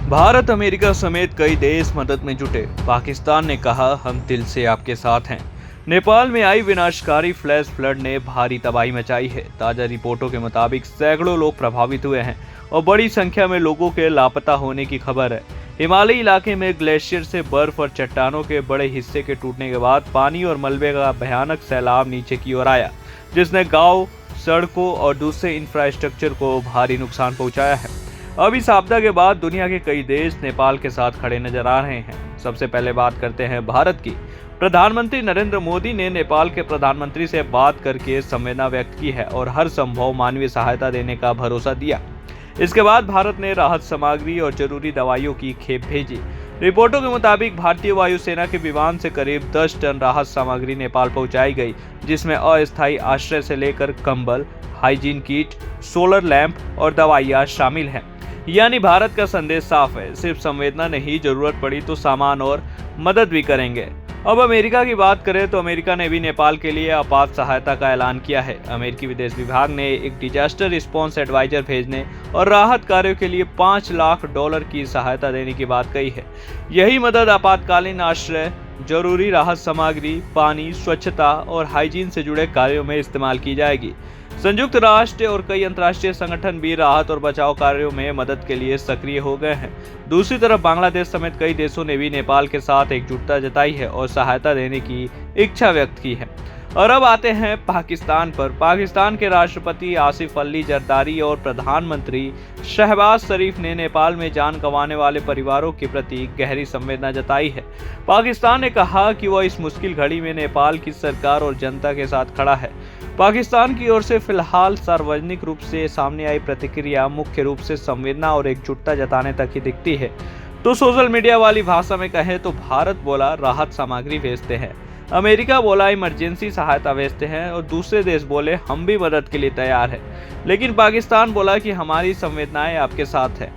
Bharat, America समेत कई देश मदद में जुटे। पाकिस्तान ने कहा, हम दिल से आपके साथ हैं। नेपाल में आई विनाशकारी फ्लैश फ्लड ने भारी तबाही मचाई है। ताजा रिपोर्टों के मुताबिक सैकड़ों लोग प्रभावित हुए हैं और बड़ी संख्या में लोगों के लापता होने की खबर है। हिमालयी इलाके में ग्लेशियर से बर्फ और चट्टानों के बड़े हिस्से के टूटने के बाद पानी और मलबे का भयानक सैलाब नीचे की ओर आया, जिसने गांव, सड़कों और दूसरे इंफ्रास्ट्रक्चर को भारी नुकसान पहुंचाया है। अब इस आपदा के बाद दुनिया के कई देश नेपाल के साथ खड़े नजर आ रहे हैं। सबसे पहले बात करते हैं भारत की। प्रधानमंत्री नरेंद्र मोदी ने नेपाल के प्रधानमंत्री से बात करके संवेदना व्यक्त की है और हर संभव मानवीय सहायता देने का भरोसा दिया। इसके बाद भारत ने राहत सामग्री और जरूरी दवाइयों की खेप भेजी। रिपोर्टों के मुताबिक भारतीय वायुसेना के विमान से करीब 10 टन राहत सामग्री नेपाल पहुंचाई गई, जिसमें अस्थायी आश्रय से लेकर कंबल, हाइजीन किट, सोलर लैंप और दवाइयां शामिल हैं। यानी भारत का संदेश साफ है, सिर्फ संवेदना नहीं, जरूरत पड़ी तो सामान और मदद भी करेंगे। अब अमेरिका की बात करें तो अमेरिका ने भी नेपाल के लिए आपात सहायता का ऐलान किया है। अमेरिकी विदेश विभाग ने एक डिजास्टर रिस्पांस एडवाइजर भेजने और राहत कार्यों के लिए $5 लाख की सहायता देने की बात कही है। यही मदद आपातकालीन आश्रय, जरूरी राहत सामग्री, पानी, स्वच्छता और हाइजीन से जुड़े कार्यों में इस्तेमाल की जाएगी। संयुक्त राष्ट्र और कई अंतर्राष्ट्रीय संगठन भी राहत और बचाव कार्यों में मदद के लिए सक्रिय हो गए हैं। दूसरी तरफ बांग्लादेश समेत कई देशों ने भी नेपाल के साथ एकजुटता जताई है और सहायता देने की इच्छा व्यक्त की है। और अब आते हैं पाकिस्तान पर। पाकिस्तान के राष्ट्रपति आसिफ अली जरदारी और प्रधानमंत्री शहबाज शरीफ ने नेपाल में जान गंवाने वाले परिवारों के प्रति गहरी संवेदना जताई है। पाकिस्तान ने कहा कि वह इस मुश्किल घड़ी में नेपाल की सरकार और जनता के साथ खड़ा है। पाकिस्तान की ओर से फिलहाल सार्वजनिक रूप से सामने आई प्रतिक्रिया मुख्य रूप से संवेदना और एकजुटता जताने तक ही दिखती है। तो सोशल मीडिया वाली भाषा में कहें तो भारत बोला राहत सामग्री भेजते हैं, अमेरिका बोला इमरजेंसी सहायता भेजते हैं और दूसरे देश बोले हम भी मदद के लिए तैयार हैं। लेकिन पाकिस्तान बोला कि हमारी संवेदनाएं आपके साथ है।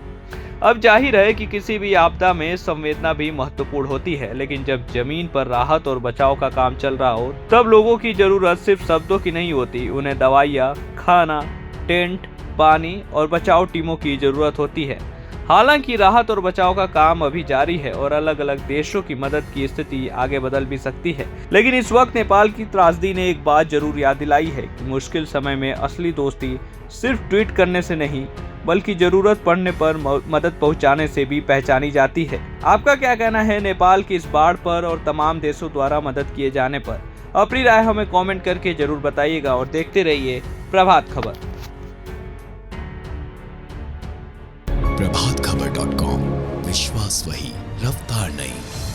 अब जाहिर है कि किसी भी आपदा में संवेदना भी महत्वपूर्ण होती है, लेकिन जब जमीन पर राहत और बचाव का काम चल रहा हो तब लोगों की जरूरत सिर्फ शब्दों की नहीं होती, उन्हें दवाइयाँ, खाना, टेंट, पानी और बचाव टीमों की जरूरत होती है। हालांकि राहत और बचाव का काम अभी जारी है और अलग अलग देशों की मदद की स्थिति आगे बदल भी सकती है, लेकिन इस वक्त नेपाल की त्रासदी ने एक बात जरूर याद दिलाई है कि मुश्किल समय में असली दोस्ती सिर्फ ट्वीट करने से नहीं बल्कि जरूरत पड़ने पर मदद पहुंचाने से भी पहचानी जाती है। आपका क्या कहना है नेपाल की इस बाढ़ पर और तमाम देशों द्वारा मदद किए जाने पर? अपनी राय हमें कमेंट करके जरूर बताइएगा और देखते रहिए प्रभात खबर। प्रभातखबर.com, विश्वास वही, रफ्तार नहीं।